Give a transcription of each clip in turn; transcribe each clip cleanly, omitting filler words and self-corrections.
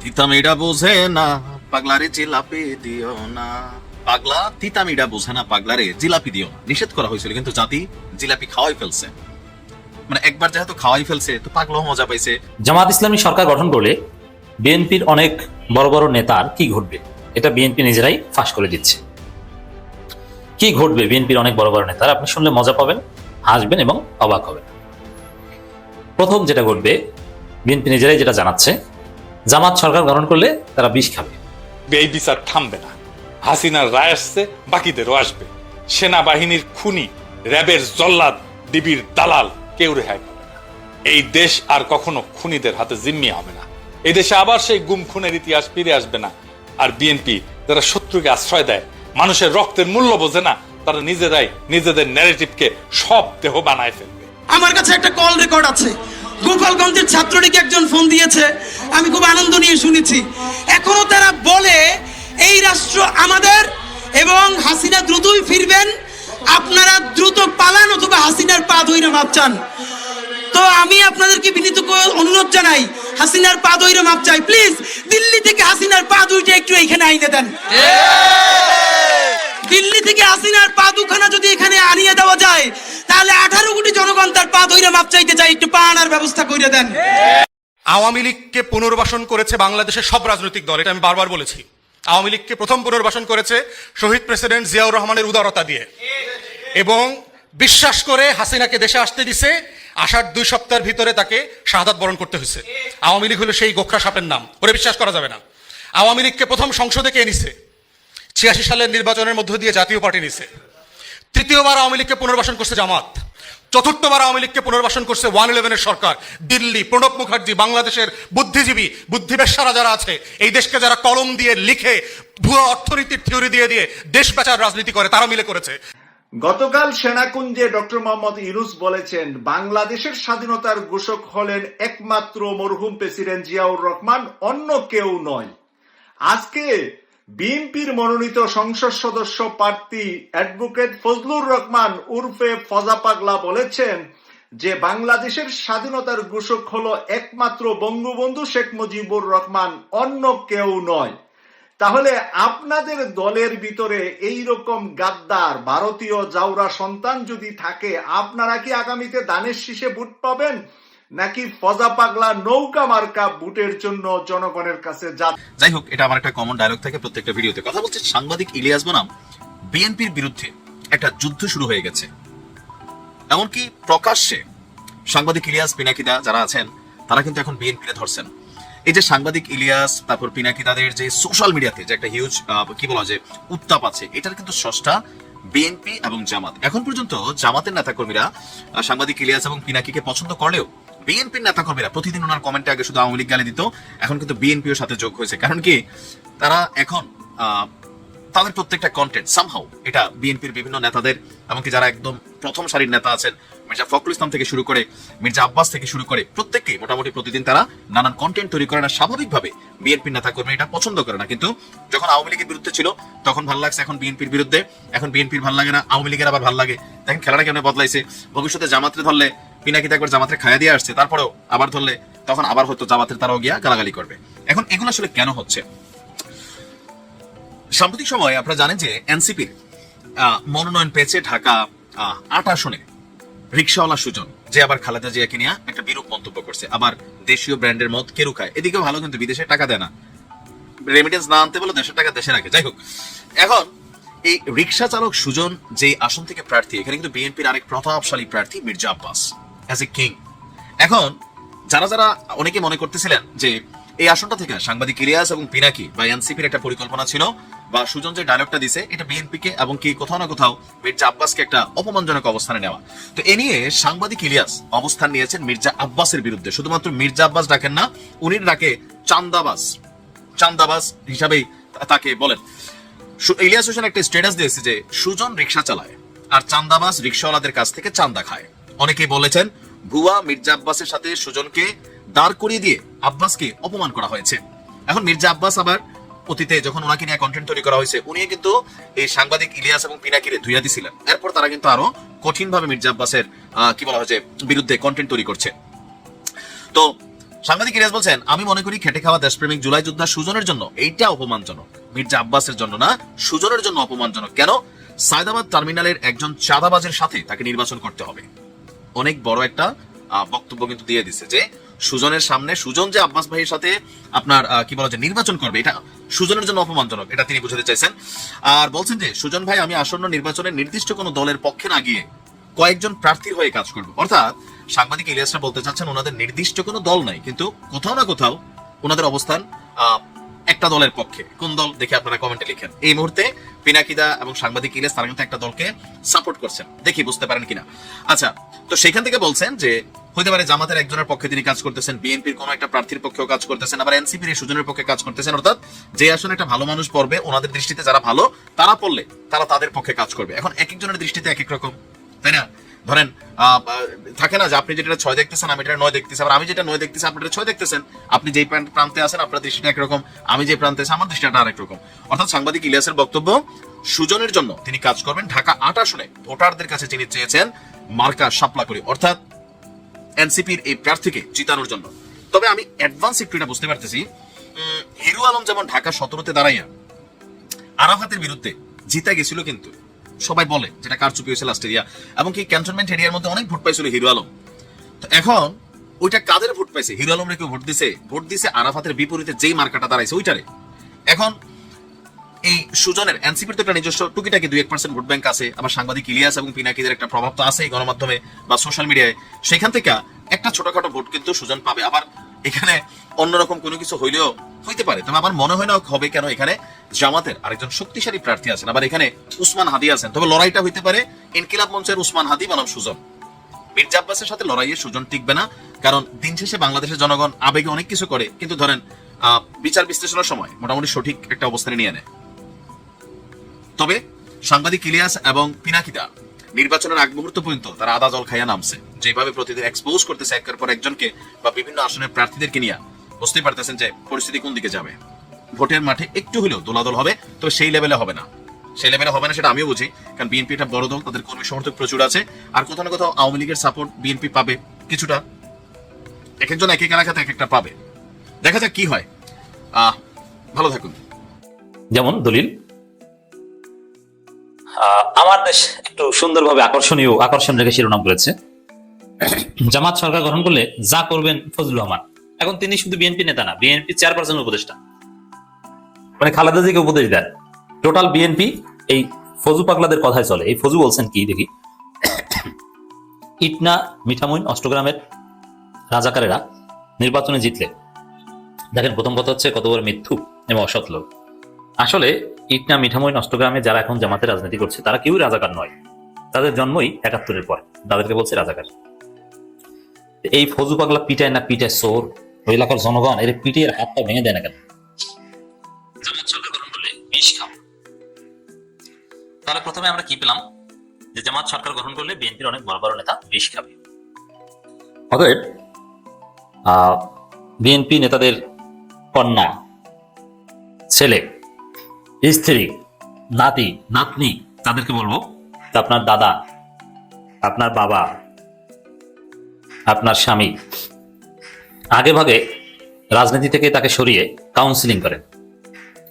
তিতা মিডা বোঝে না পাগলারে জিলাপি দিও না, পাগলা তিতা মিডা বোঝে না পাগলারে জিলাপি দিও না নিষেধ করা হয়েছিল, কিন্তু জাতি জিলাপি খাওয়াই ফেলছে। মানে একবার যেহেতু খাওয়াই ফেলছে তো পাগলাও মজা পাইছে। জামাত ইসলামী সরকার গঠন করলে বিএনপির অনেক বড় বড় নেতার কি ঘটবে এটা বিএনপি নিজেরাই ফাঁস করে দিচ্ছে। কি ঘটবে বিএনপির অনেক বড় বড় নেতার, আপনি শুনলে মজা পাবেন, হাসবেন এবং অবাক হবেন। প্রথম যেটা ঘটবে, বিএনপি নিজেরাই যেটা জানাচ্ছে, জামাত সরকার গঠন করলে তারা বিষ খাবে। এই বিচার থামবে না। হাসিনার রায় আসছে, বাকিদেরও আসবে। সেনাবাহিনীর খুনি, র্যাবের জল্লাদ, ডিবির দালাল কেউ রেহাই পাবে না। এই দেশ আর কখনো খুনিদের হাতে জিম্মি হবে না। এই দেশে আবার সেই গুম খুনের ইতিহাস ফিরে আসবে না। আর বিএনপি যারা শত্রুকে আশ্রয় দেয়, মানুষের রক্তের মূল্য বোঝে না, তারা নিজেরাই নিজেদের ন্যারেটিভকে সব দেহ বানায় ফেলবে। আমার কাছে একটা কল রেকর্ড আছে, গোপালগঞ্জের ছাত্রলীগ একজন ফোন দিয়েছে, আমি খুব আনন্দ নিয়ে শুনেছি। এখনো তারা বলে এই রাষ্ট্র আমাদের এবং হাসিনা দ্রুতই ফিরবেন, আপনারা দ্রুত পালান অথবা হাসিনার পা ধইরে মাপ চান। তো আমি আপনাদেরকে বিনীত অনুরোধ জানাই, হাসিনার পা ধইরে মাপ চাই, প্লিজ দিল্লি থেকে হাসিনার পা দুইটা একটু এখানে আইনে দেন। দিল্লি থেকে হাসিনার পা দুখানা যদি এখানে আনিয়ে দেওয়া যায়, তাহলে 18 কোটি জনগণ তার পা ধইরে মাপ চাইতে চাই, একটু পা আনার ব্যবস্থা করে দেন। আওয়ামী লীগকে পুনর্বাসন করেছে বাংলাদেশের সব রাজনৈতিক দল, এটা আমি বারবার বলেছি। আওয়ামী লীগকে প্রথম পুনর্বাসন করেছে শহীদ প্রেসিডেন্ট জিয়াউর রহমানের উদারতা দিয়ে, এবং বিশ্বাস করে হাসিনাকে দেশে আসতে দিছে। আসার 2 সপ্তাহের ভিতরে তাকে শাহাদাত বরণ করতে হয়েছে। আওয়ামী লীগ হলো সেই গোখরা সাপের নাম, ওরে বিশ্বাস করা যাবে না। আওয়ামী লীগকে প্রথম সংসদে কে নিছে? 86 সালের নির্বাচনের মধ্য দিয়ে জাতীয় পার্টি নিছে। তৃতীয়বার আওয়ামী লীগকে পুনর্বাসন করছে জামাত। চতুর্থবার আওয়ামী লীগকে পুনর্বাসন করছে 111-এর সরকার, দিল্লি, প্রণব মুখার্জি, বাংলাদেশের বুদ্ধিজীবী বুদ্ধিবেশ্যারা যারা আছে, এই দেশকে যারা কলম দিয়ে লিখে ভুয়া অর্থনীতির থিওরি দিয়ে দিয়ে দেশ বেচার রাজনীতি করে, তারা মিলে করেছে। গতকাল সেনাকুঞ্জে ডক্টর মোহাম্মদ ইউনূস বলেছেন, বাংলাদেশের স্বাধীনতার ঘোষক হলেন একমাত্র মরহুম প্রেসিডেন্ট জিয়াউর রহমান, অন্য কেউ নয়। আজকে বিএনপির মনোনীত সংসদ সদস্য প্রার্থী অ্যাডভোকেট ফজলুর রহমান উর্ফে ফজা পাগলা বলেছেন যে বাংলাদেশের স্বাধীনতার ঘোষক হলো একমাত্র বঙ্গবন্ধু শেখ মুজিবুর রহমান, অন্য কেউ নয়। তাহলে আপনাদের দলের ভিতরে এই রকম গাদ্দার ভারতীয় জাউরা সন্তান যদি থাকে, আপনারা কি আগামীতে দানের শীষে ভোট পাবেন, নাকি ফজা পাগলা নৌকা মার্কা ভোটের জন্য জনগণের কাছে যান? যাই হোক, এটা আমার একটা কমন ডায়লগ থাকে প্রত্যেকটা ভিডিওতে। কথা বলছে সাংবাদিক ইলিয়াস বনাম বিএনপির বিরুদ্ধে একটা যুদ্ধ শুরু হয়ে গেছে। এমনকি প্রকাশ্যে সাংবাদিক ইলিয়াস, পিনাকিদা যারা আছেন তারা কিন্তু এখন বিএনপিকে ধরছেন। এই যে সাংবাদিক ইলিয়াস, তারপর পিনাকিদাদের যে সোশ্যাল মিডিয়াতে যে একটা হিউজ কি বলা যায় উত্তাপ আছে, এটার কিন্তু স্রষ্টা বিএনপি এবং জামাত। এখন পর্যন্ত জামাতের নেতাকর্মীরা সাংবাদিক ইলিয়াস এবং পিনাকিকে পছন্দ করলেও বিএনপির নেতাকর্মীরা প্রতিদিন ওনার কমেন্টে আগে শুধু আওয়ামী লীগ গালি দিত, এখন কিন্তু বিএনপিও সাথে যোগ হয়েছে। কারণ কি, তারা এখন তাদের প্রত্যেকটা কন্টেন্ট সামহাউ এটা বিএনপির বিভিন্ন নেতাদের, এমনকি যারা একদম প্রথম সারির নেতা আছেন, মির্জা ফখরুল ইসলাম থেকে শুরু করে মির্জা আব্বাস থেকে শুরু করে প্রত্যেককেই মোটামুটি প্রতিদিন তারা নানান কন্টেন্ট তৈরি করে না। স্বাভাবিকভাবে বিএনপির নেতাকর্মী এটা পছন্দ করে না। কিন্তু যখন আওয়ামী লীগের বিরুদ্ধে ছিল তখন ভালো লাগছে, এখন বিএনপির বিরুদ্ধে, এখন বিএনপির ভালো লাগে না, আওয়ামী লীগের আবার ভালো লাগে। দেখেন খেলাটা কেমন বদলাইছে। ভবিষ্যতে জামাতে ধরলে পিনাকিতে একবার জামাতে খাইয়া দিয়ে আসছে, তারপরেও আবার ধরলে তখন আবার হয়তো জামাতের তারাও গিয়া গালাগালি করবে। এখন এগুলো আসলে কেন হচ্ছে? সাম্প্রতিক সময়ে আপনারা জানেন যে এনসিপির মনোনয়ন পেয়েছে ঢাকা 8 আসনে রিকশাওয়ালা সুজন, যে আবার খালেদা জিয়াকে নিয়ে একটা বিরূপ মন্তব্য করছে। আবার দেশীয় ব্র্যান্ডের মদ কেরু খায়, এদিকে ভালো, কিন্তু বিদেশে টাকা দেয় না, রেমিটেন্স না আনতে বলে দেশের টাকা দেশে রাখে। যাই হোক, এখন এই রিকশা চালক সুজন যে আসন থেকে প্রার্থী, এখানে কিন্তু বিএনপির আরেক প্রতাপশালী প্রার্থী Mirza Abbas as a king. এখন যারা যারা অনেকে মনে করতেছিলেন যে এই আসনটা থেকে সাংবাদিক ইলিয়াস এবং পিনাকি বা এনসিপির একটা পরিকল্পনা ছিল, বা সুজন যে ডায়লগটা দিছে এটা বিএনপিকে এবং কি কোথাও না কোথাও মির্জা আব্বাসকে একটা অপমানজনক অবস্থানে নেওয়া। তো এ নিয়ে সাংবাদিক ইলিয়াস অবস্থান নিয়েছেন মির্জা আব্বাসের বিরুদ্ধে। শুধুমাত্র মির্জা আব্বাস ডাকেন না, উনি ডাকে চান্দাবাজ হিসাবেই তাকে বলেন। ইলিয়াস হোসেন একটা স্ট্যাটাস দিয়েছে যে সুজন রিকশা চালায় আর চান্দাবাজ রিকশাওয়ালাদের কাছ থেকে চান্দা খায়। অনেকেই বলেছেন ভুয়া মির্জা আব্বাসের সাথে সুজনকে দাঁড় করিয়ে দিয়ে আব্বাসকে অপমান করা হয়েছে। এখন মির্জা আব্বাস আবার অতীতে যখন ওনাকে নিয়ে কন্টেন্ট তৈরি করা হয়েছে, উনি কিন্তু এই সাংবাদিক ইলিয়াস এবং পিনাকিরে ধুইয়া দিছিলেন। এরপর তারা কিন্তু আরো কঠিন ভাবে মির্জা আব্বাসের কি বলা হয় যে বিরুদ্ধে কন্টেন্ট তৈরি করছে। তো সাংবাদিক ইলিয়াস বলছেন, আমি মনে করি খেটে খাওয়া দেশপ্রেমিক জুলাই যোদ্ধা সুজনের জন্য এইটা অপমানজনক, মির্জা আব্বাসের জন্য না, সুজনের জন্য অপমানজনক। কেন? সায়দাবাদ টার্মিনালের একজন চাঁদাবাজের সাথে তাকে নির্বাচন করতে হবে। অনেক বড় একটা বক্তব্য কিন্তু দিয়ে দিচ্ছে যে সুজনের সামনে সুজন যে আব্বাস ভাইয়ের সাথে আপনার কি বলা যায় নির্বাচন করবে, এটা সুজনের জন্য অপমানজনক, এটা তিনি বুঝাতে চাইছেন। আর বলছেন যে সুজন ভাই, আমি আসন্ন নির্বাচনে নির্দিষ্ট কোনো দলের পক্ষে না গিয়ে কয়েকজন প্রার্থীর হয়ে কাজ করব। অর্থাৎ সাংবাদিক ইলিয়াসরা বলতে চাচ্ছেন ওনাদের নির্দিষ্ট কোনো দল নাই, কিন্তু কোথাও না কোথাও ওনাদের অবস্থান একটা দলের পক্ষে। কোন দল দেখে আপনারা কমেন্টে লিখেন। এই মুহূর্তে পিনাকিদা এবং সাংবাদিক ইলিয়াস তারা কিন্তু একটা দলকে সাপোর্ট করছেন, দেখি বুঝতে পারেন কিনা। আচ্ছা, তো সেখান থেকে বলছেন যে হতে পারে জামাতের একজনের পক্ষে তিনি কাজ করতেছেন, বিএনপির কোনো একটা প্রার্থীর পক্ষেও কাজ করতেছেন, আবার এনসিপির সুজনের পক্ষে কাজ করতেছেন। অর্থাৎ যে আসলে একটা ভালো মানুষ পড়বে, ওনাদের দৃষ্টিতে যারা ভালো তারা পড়লে তারা তাদের পক্ষে কাজ করবে। এখন এক একজনের দৃষ্টিতে এক এক রকম, তাই না? ধরেন থাকে না যে আপনি যেটা 6 দেখতেছেন আমি এটা 9 দেখতেছি, আবার আমি যেটা 9 দেখতেছি আপনি এটা 6 দেখতেছেন। আপনি যেই প্রান্তে আছেন আপনার দৃষ্টিটা একরকম, আমি যে প্রান্তে আছি আমার দৃষ্টিটা আরেক রকম। অর্থাৎ সাংবাদিক ইলিয়াসের বক্তব্য, সুজনের জন্য তিনি কাজ করবেন। ঢাকা 8 আসনে ভোটারদের কাছে তিনি চেয়েছেন মার্কা শাপলা করে, অর্থাৎ এনসিপির এই প্রার্থীকে জিতানোর জন্য। তবে আমি অ্যাডভান্স একটু এটা বুঝতে পারতেছি, হিরু আলম যেমন ঢাকা 17-তে দাঁড়াইয়া আরাফাতের বিরুদ্ধে জিতা গেছিল, কিন্তু সবাই বলে যেটা কারচুপি হয়েছে লাস্ট এরিয়া, এমনকি ক্যান্টনমেন্ট এরিয়ার মধ্যে অনেক ভোট পাইছিল হিরু আলম। তো এখন ওইটা কাদের ভোট পাইছে? হিরু আলম রেখে ভোট দিছে আরাফাতের বিপরীতে যেই মার্কাটা দাঁড়াইছে ওইটারে। এখন এই সুজনের এনসিপির তো একটা নিজস্ব টুকিটাকি 2-1% ভোট ব্যাংক আছে, আবার সাংবাদিক ইলিয়াস এবং পিনাকিদের একটা প্রভাব তো আছে গণমাধ্যমে বা সোশ্যাল মিডিয়ায়, সেখান থেকে একটা ছোটখাটো ভোট কিন্তু সুজন পাবে। আবার এখানে অন্যরকম কোনো কিছু হইলেও হইতে পারে, তবে আমার মনে হয় না হবে। কেন? এখানে জামাতের আরেকজন শক্তিশালী প্রার্থী আছেন, আবার এখানে উসমান হাদি আছেন। তবে লড়াইটা হইতে পারে ইনকিলাব মঞ্চের উসমান হাদি বনাম সুজন। মির্জা আব্বাসের সাথে লড়াইয়ে সুজন টিকবে না, কারণ দিন শেষে বাংলাদেশের জনগণ আবেগে অনেক কিছু করে, কিন্তু ধরেন বিচার বিশ্লেষণের সময় মোটামুটি সঠিক একটা অবস্থানে নিয়ে নেয়। তবে সাংবাদিক ইলিয়াস এবং পিনাকিদা নির্বাচনের আগ মুহূর্ত পর্যন্ত তারা আদা জল খাইয়া নামছে, যেভাবে প্রতিদিন এক্সপোজ করতেছে একের পর একজনকে বা বিভিন্ন আসনের প্রার্থীদেরকে নিয়ে, বুঝতেই পারতেছেন যে পরিস্থিতি কোন দিকে যাবে। ভোটের মাঠে একটু হলেও দোলাদল হবে, তবে সেই লেভেলে হবে না। সেই লেভেলে হবে না সেটা আমিও বুঝি, কারণ বিএনপি একটা বড় দল, তাদের কর্মী সমর্থক প্রচুর আছে। আর কোথাও না কোথাও আওয়ামী লীগের সাপোর্ট বিএনপি পাবে কিছুটা, এক একজন এক এক এলাকাতে এক একটা পাবে। দেখা যাক কি হয়। ভালো থাকুন। যেমন দলিল, আমার দেশ একটু সুন্দরভাবে আকর্ষণ রেখে শিরোনাম করেছে, জামাত সরকার গঠন করলে যা করবেন ফজলুর রহমান। এখন তিনি শুধু বিএনপি নেতা না, বিএনপি চেয়ারপারসন উপদেষ্টা, মানে খালেদা জিকে উপদেশ দেন। টোটাল বিএনপি এই ফজু পাগলাদের কথায় চলে। এই ফজু বলছেন কি দেখি, ইটনা মিঠামইন অষ্টগ্রামের রাজাকারেরা নির্বাচনে জিতলে, দেখেন প্রথম কথা হচ্ছে কত বড় মিথ্যুক এবং অসৎ লোক। আসলে ইটনা মিঠামইন অষ্টগ্রামে যারা এখন জামাতের রাজনীতি করছে তারা কেউই রাজাকার নয়, তাদের জন্মই ৭১-এর পর, তাদেরকে বলছে রাজাকার। এই ফজু পাগলা পিটায় না পিটায় চোর, ওই এলাকার জনগণ এর পিটিয়ে হাতটা ভেঙে দেয় না কেন? জামাত সরকার গঠন করলে বিষ খাও। তাহলে প্রথমে আমরা কি পেলাম, যে জামাত সরকার গঠন করলে বিএনপির অনেক বড় বড় নেতা বিষ খাবে। অতএব বিএনপি নেতাদের কন্যা, ছেলে, স্ত্রী, নাতি, নাতনি, তাদেরকে বলবো আপনার দাদা, আপনার বাবা, আপনার স্বামী আগে ভাগে রাজনীতি থেকে তাকে সরিয়ে কাউন্সিলিং করেন।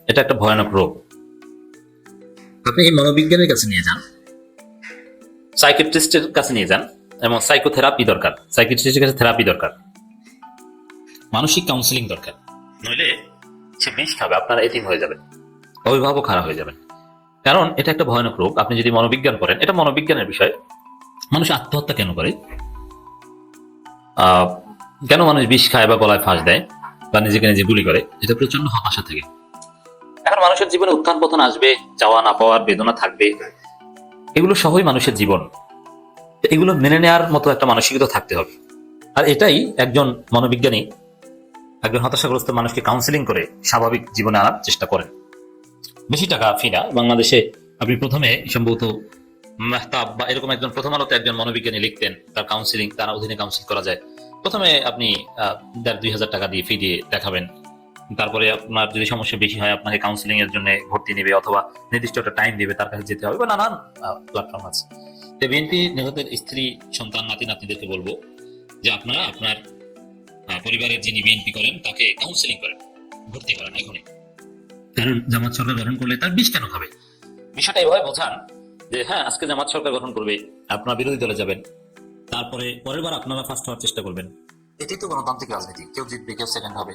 এটা একটা ভয়ানক রোগ। আপনি এই মনোবিজ্ঞানের কাছে নিয়ে যান, সাইকিয়াট্রিস্টের কাছে নিয়ে যান, এবং সাইকোথেরাপি দরকার, সাইকিয়াট্রিস্টের কাছে থেরাপি দরকার, মানসিক কাউন্সিলিং দরকার। নইলে সে বিষ খাবে, আপনারা এতিম হয়ে যাবেন, অভিভাবক খারাপ হয়ে যাবেন। কারণ এটা একটা ভয়ানক রোগ। আপনি যদি মনোবিজ্ঞান করেন, এটা মনোবিজ্ঞানের বিষয়। মানুষ আত্মহত্যা কেন করে, কেন মানুষ বিষ খায় বা গলায় ফাঁস দেয় বা নিজেকে নিজে গুলি করে, এটা প্রচন্ড হতাশা থেকে। এখন মানুষের জীবনে উত্থান পতন আসবে, চাওয়া না পাওয়ার বেদনা থাকবে, এগুলো সবই মানুষের জীবন। এগুলো মেনে নেওয়ার মতো একটা মানসিকতা থাকতে হবে। আর এটাই একজন মনোবিজ্ঞানী একজন হতাশাগ্রস্ত মানুষকে কাউন্সিলিং করে স্বাভাবিক জীবনে আনার চেষ্টা করেন। বেশি টাকা ফি না। বাংলাদেশে আপনি প্রথমে সম্ভবত মেহতাব বা এরকম একজন, প্রথম আলোতে একজন মনোবিজ্ঞানী লিখতেন, তার কাউন্সিলিং, তার অধীনে কাউন্সিল করা যায়। প্রথমে আপনি ১,৫০০ টাকা দিয়ে ফি দিয়ে দেখাবেন, তারপরে আপনার যদি সমস্যা বেশি হয় আপনাকে কাউন্সিলিং এর জন্য ভর্তি নেবে অথবা নির্দিষ্ট একটা টাইম দিবে, তার কাছে যেতে হবে, বা নানান প্ল্যাটফর্ম আছে। বিএনপি নিহতের স্ত্রী, সন্তান, নাতি নাতনিদেরকে বলবো যে আপনারা আপনার পরিবারের যিনি বিএনপি করেন তাকে কাউন্সিলিং করেন, ভর্তি করেন এখনই। কারণ জামাত সরকার গঠন করলে তার বিষ কেন খাবে? বিষয়টা এভাবে বোঝান যে হ্যাঁ, আজকে জামাত সরকার গঠন করবে, আপনারা বিরোধী দলে যাবেন, তারপরে পরের বার আপনারা ফার্স্ট হওয়ার চেষ্টা করবেন। এটাই তো গণতান্ত্রিক রাজনীতি, কেউ জিতবে কেউ সেকেন্ড হবে,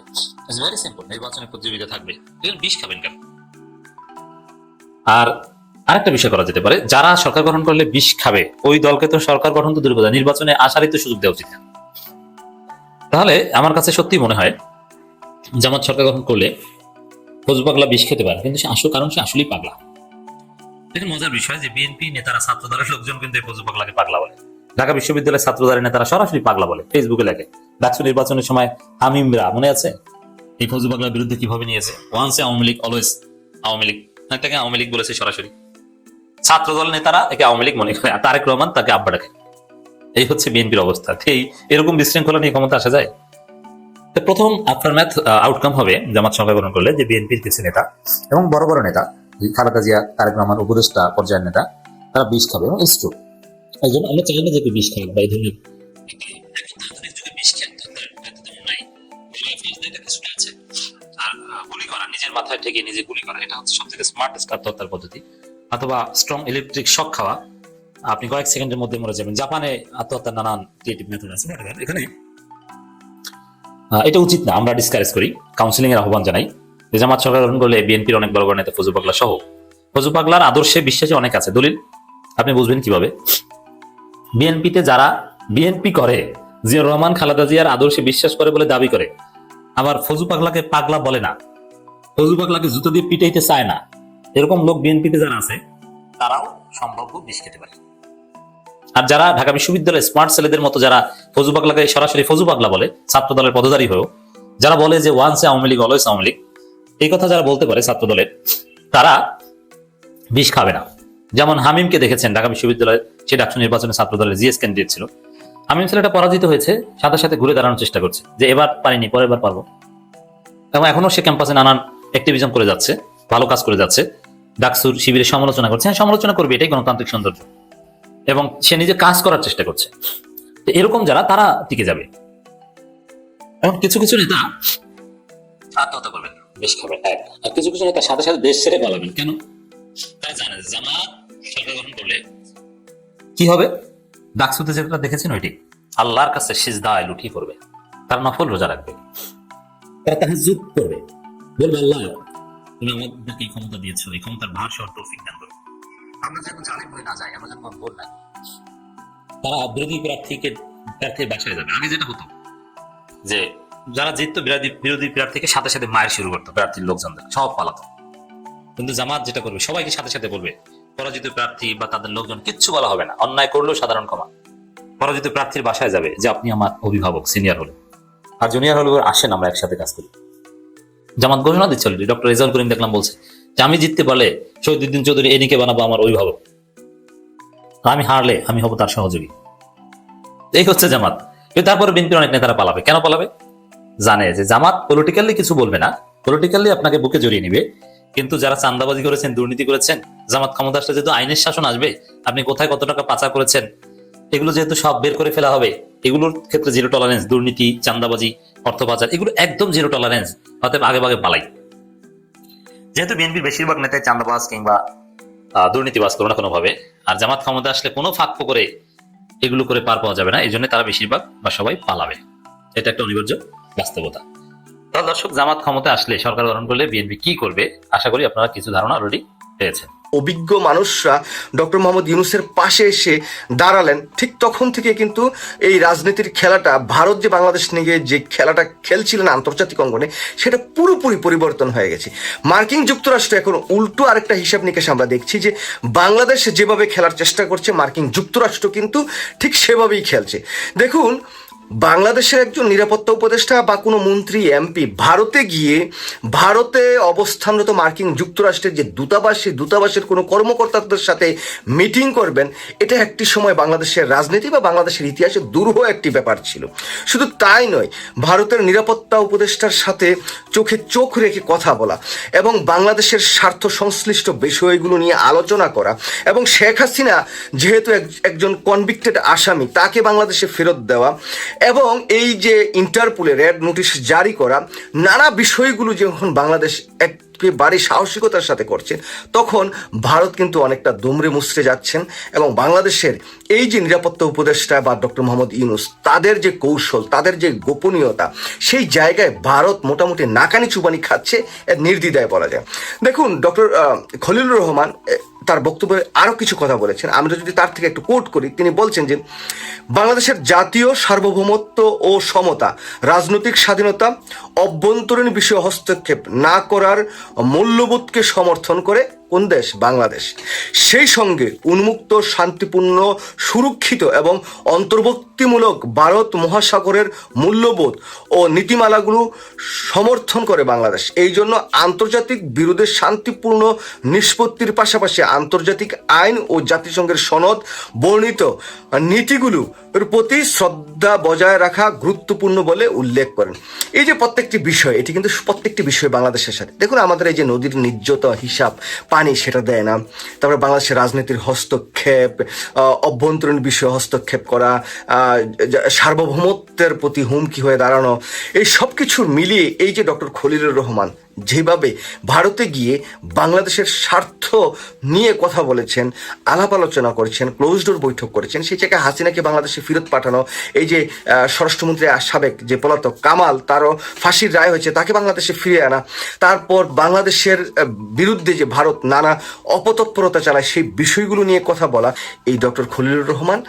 ইটস ভেরি সিম্পল। নির্বাচনের প্রতিযোগিতা থাকবে, বিষ খাবেন কেন? আর আরেকটা বিষয় করা যেতে পারে, যারা সরকার গঠন করলে বিষ খাবে ওই দলকে তো সরকার গঠন তো দূরের কথা, নির্বাচনে আসারই তো সুযোগ দেওয়া উচিত না। তাহলে আমার কাছে সত্যি মনে হয় জামাত সরকার গঠন করলে ফজু পাগলা বিষ খেতে পারে, কিন্তু সে আসল কারণ সে আসলেই পাগলা। দেখুন মজার বিষয় যে বিএনপি নেতারা, ছাত্র দলের লোকজন কিন্তু এই ফজু পাগলাকে পাগলা বলে। ঢাকা বিশ্ববিদ্যালয়ের ছাত্র দলের নেতারা সরাসরি পাগলা বলে, ফেসবুকে লেখে। ডাকসু নির্বাচনের সময় হামিমরা মনে আছে এই ফজু পাগলার বিরুদ্ধে কিভাবে নিয়েছে, ওয়ান্স আওয়ামী লীগ অলওয়েজ আওয়ামী লীগ, একটাকে আওয়ামী লীগ বলেছে সরাসরি। ছাত্র দল নেতারা একে আওয়ামী লীগ মনে করে, তারেক রহমান তাকে আব্বা ডাকে। এই হচ্ছে বিএনপির অবস্থা। এই এরকম বিশৃঙ্খলা নিয়ে ক্ষমতা আসা যায়? প্রথম আফটারম্যাথ আউটকাম হবে জামাত সরকার গঠন করলে যে বিএনপির কিছু নেতা এবং বড় বড় নেতা, খালেদা জিয়া, তারেক রহমান উপদেষ্টা পর্যায়ের নেতা, তারা বিষ খাবে এবং ইনস্ট্রু। এই জন্য আমরা চাই না যে বিষ খাবে বা এই ধরনের গুলি করা, নিজের মাথায় ঠেকে নিজে গুলি করা, এটা হচ্ছে সবথেকে স্মার্টেস্ট আত্মহত্যার পদ্ধতি। অথবা স্ট্রং ইলেকট্রিক শক খাওয়া, আপনি কয়েক সেকেন্ডের মধ্যে মরে যাবেন। জাপানে আত্মহত্যার নানান ক্রিয়েটিভ মেথড আছে, এখানে এটা উচিত না। আমরা ডিসকারেজ করি, কাউন্সিলিং এর আহ্বান জানাই যে জামাত সরকার গঠন করলে বিএনপির অনেক বড় বড় নেতা ফজু পাগলা সহ, ফজু পাগলার আদর্শে বিশ্বাসী অনেক আছে। দলিল আপনি বুঝবেন কিভাবে? বিএনপিতে যারা বিএনপি করে, জিয়াউর রহমান খালেদা জিয়ার আদর্শে বিশ্বাস করে বলে দাবি করে, আবার ফজু পাগলাকে পাগলা বলে না, ফজু পাগলাকে জুতো দিয়ে পিটাইতে চায় না, এরকম লোক বিএনপিতে যারা আছে তারাও সম্ভাব্য বিষ খেতে পারে। আর যারা ঢাকা বিশ্ববিদ্যালয়ের স্মার্ট ছেলেদের মতো যারা ফজু পাগলাকে সরাসরি ফজু পাগলা বলে, ছাত্র দলের পদধারী হয়েও যারা বলে যে ওয়ান্স আওয়ামী লীগ অলওয়েজ আওয়ামী লীগ, এই কথা যারা বলতে পারে ছাত্র দলের, তারা বিষ খাবে না। যেমন হামিমকে দেখেছেন ঢাকা বিশ্ববিদ্যালয়ের সে ডাকসু নির্বাচনে ছাত্র দলের জিএস ক্যান্ডিডেট ছিল। হামিম ছেলেটা পরাজিত হয়েছে, সাথে সাথে ঘুরে দাঁড়ানোর চেষ্টা করছে যে এবার পারিনি, পরের বার পারবো। এবং এখনো সে ক্যাম্পাসে নানান অ্যাক্টিভিজম করে যাচ্ছে, ভালো কাজ করে যাচ্ছে, ডাকসুর শিবিরের সমালোচনা করছে। হ্যাঁ, সমালোচনা করবে, এটাই গণতান্ত্রিক সৌন্দর্য। এবং সে নিজে কাজ করার চেষ্টা করছে। এরকম যারা, তারা টিকে যাবে। এবং কিছু কিছু নেতা আত্মহত্যা করবেন, বেশ খাবেন, আর কিছু কিছু নেতা সাথে সাথে দেশ ছেড়ে পালাবেন। কেন? তারা জানে জামাত সরকার গঠন করলে কি হবে। ডাকসুতে যেটা দেখেছেন ওইটি আল্লাহর কাছে সিজদায় লুটিয়ে পড়বে, তারা নফল রোজা রাখবে, তারা তাহাজ্জুদ করবে, বলবে আল্লাহ তুমি আমাদেরকে এই ক্ষমতা দিয়েছো, এই ক্ষমতার ভার সহ তৌফিক দান করো, আমরা যেন জালিম হয়ে না যাই, আমরা যেন ভুল না। তারা বিরোধী প্রার্থীর বাসায় যাবে। আগে যেটা হতো যে যারা জিততো বিরোধী প্রার্থীকে সাথে সাথে মায়ের শুরু করতো, প্রার্থীর লোকজনদের সব পালাতো। কিন্তু জামাত যেটা করবে, সবাইকে সাথে সাথে বলবে, পরাজিত প্রার্থী বা তাদের লোকজন কিচ্ছু বলা হবে না, অন্যায় করলেও সাধারণ ক্ষমা। পরাজিত প্রার্থীর বাসায় যাবে যে আপনি আমার অভিভাবক, সিনিয়র হলে, আর জুনিয়র হলে আসেন আমরা একসাথে কাজ করি। জামাত ঘোষণা দিচ্ছে, ডক্টর রেজাউল করিম দেখলাম বলছে যে আমি জিততে পারলে শহীদুদ্দিন চৌধুরী এনিকে বানাবো আমার অভিভাবক, আমি হারলে আমি হবো তার সহযোগী। এই হচ্ছে জামাত। তারপরে বিএনপির অনেক নেতারা পালাবে। কেন পালাবে? জানে যে জামাত পলিটিক্যালি কিছু বলবে না, পলিটিক্যালি আপনাকে বুকে জড়িয়ে নিবে। কিন্তু যারা চাঁদাবাজি করেছেন, দুর্নীতি করেছেন, জামাত ক্ষমতা আসলে যেহেতু আইনের শাসন আসবে, আপনি কোথায় কত টাকা পাচার করেছেন এগুলো যেহেতু সব বের করে ফেলা হবে, এগুলোর ক্ষেত্রে জিরো টলারেন্স। দুর্নীতি, চাঁদাবাজি, অর্থ পাচার, এগুলো একদম জিরো টলারেন্স। অতএব আগে ভাগে পালাই। যেহেতু বিএনপির বেশিরভাগ নেতাই চাঁদাবাজ কিংবা দুর্নীতিবাজ কোনো না কোনো ভাবে, আর জামাত ক্ষমতা আসলে কোনো ফাঁক করে এগুলো করে পার পাওয়া যাবে না, এই জন্য তারা বেশিরভাগ বা সবাই পালাবে। এটা একটা অনিবার্য বাস্তবতা। তাহলে দর্শক, জামাত ক্ষমতা আসলে, সরকার গঠন করলে বিএনপি কি করবে, আশা করি আপনারা কিছু ধারণা অলরেডি পেয়েছেন। অভিজ্ঞ মানুষরা ডক্টর মোহাম্মদ ইউনূসের পাশে এসে দাঁড়ালেন। ঠিক তখন থেকে কিন্তু এই রাজনীতির খেলাটা, ভারত যে বাংলাদেশ নিয়ে যে খেলাটা খেলছিলেন আন্তর্জাতিক অঙ্গনে, সেটা পুরোপুরি পরিবর্তন হয়ে গেছে। মার্কিন যুক্তরাষ্ট্র এখন উল্টো আরেকটা হিসাব নিকাশ আমরা দেখছি যে বাংলাদেশ যেভাবে খেলার চেষ্টা করছে, মার্কিন যুক্তরাষ্ট্র কিন্তু ঠিক সেভাবেই খেলছে। দেখুন, বাংলাদেশের একজন নিরাপত্তা উপদেষ্টা বা কোনো মন্ত্রী, এমপি ভারতে গিয়ে ভারতে অবস্থানরত মার্কিন যুক্তরাষ্ট্রের যে দূতাবাস, সেই দূতাবাসের কোনো কর্মকর্তাদের সাথে মিটিং করবেন, এটা একটি সময় বাংলাদেশের রাজনীতি বা বাংলাদেশের ইতিহাসে দুরূহ একটি ব্যাপার ছিল। শুধু তাই নয়, ভারতের নিরাপত্তা উপদেষ্টার সাথে চোখে চোখ রেখে কথা বলা এবং বাংলাদেশের স্বার্থ সংশ্লিষ্ট বিষয়গুলো নিয়ে আলোচনা করা, এবং শেখ হাসিনা যেহেতু একজন কনভিক্টেড আসামি, তাকে বাংলাদেশে ফেরত দেওয়া, এবং এই যে ইন্টারপোলে রেড নোটিশ জারি করা, নানা বিষয়গুলো যখন বাংলাদেশ একেবারে সাহসিকতার সাথে করছে, তখন ভারত কিন্তু অনেকটা দুমড়ে মুচড়ে যাচ্ছেন। এবং বাংলাদেশের এই যে নিরাপত্তা উপদেষ্টা বা ডক্টর মোহাম্মদ ইউনূস, তাদের যে কৌশল, তাদের যে গোপনীয়তা, সেই জায়গায় ভারত মোটামুটি নাকানি চুবানি খাচ্ছে, এর নির্দ্বিধায় বলা যায়। দেখুন, ডক্টর খলিলুর রহমান তার বক্তব্যে আরো কিছু কথা বলেছেন। আমরা যদি তার থেকে একটু কোট করি, তিনি বলছেন যে বাংলাদেশের জাতীয় সার্বভৌমত্ব ও সমতা, রাজনৈতিক স্বাধীনতা, অভ্যন্তরীণ বিষয়ে হস্তক্ষেপ না করার মূল্যবোধকে সমর্থন করে কোন দেশ? বাংলাদেশ। সেই সঙ্গে উন্মুক্ত, শান্তিপূর্ণ, সুরক্ষিত এবং অন্তর্ভুক্তিমূলক ভারত মহাসাগরের মূল্যবোধ ও নীতিমালাগুলো সমর্থন করে বাংলাদেশ। এই জন্য আন্তর্জাতিক বিরোধের শান্তিপূর্ণ নিষ্পত্তির পাশাপাশি আন্তর্জাতিক আইন ও জাতিসংঘের সনদ বর্ণিত নীতিগুলোর প্রতি শ্রদ্ধা বজায় রাখা গুরুত্বপূর্ণ বলে উল্লেখ করেন। এই যে প্রত্যেকটি বিষয়, এটি কিন্তু প্রত্যেকটি বিষয় বাংলাদেশের সাথে। দেখুন, আমাদের এই যে নদীর নির্যতা হিসাব, পানি সেটা দেয় না, তারপরে বাংলাদেশের রাজনীতির হস্তক্ষেপ, অভ্যন্তরীণ বিষয়ে হস্তক্ষেপ করা, সার্বভৌমত্বের প্রতি হুমকি হয়ে দাঁড়ানো, এই সব কিছু মিলিয়ে এই যে ডক্টর খলিলুর রহমান যেভাবে ভারতে গিয়ে বাংলাদেশের স্বার্থ নিয়ে কথা বলেছেন, আলাপ আলোচনা করেছেন, ক্লোজ ডোর বৈঠক করেছেন, সেই জায়গায় হাসিনাকে বাংলাদেশে ফেরত পাঠানো, এই যে স্বরাষ্ট্রমন্ত্রী সাবেক যে পলাতক কামাল, তারও ফাঁসির রায় হয়েছে, তাকে বাংলাদেশে ফিরিয়ে আনা, তারপর বাংলাদেশের বিরুদ্ধে যে ভারত নানা অপতৎপরতা চালায়, সেই বিষয়গুলো নিয়ে কথা বলা, এই ডক্টর খলিলুর রহমান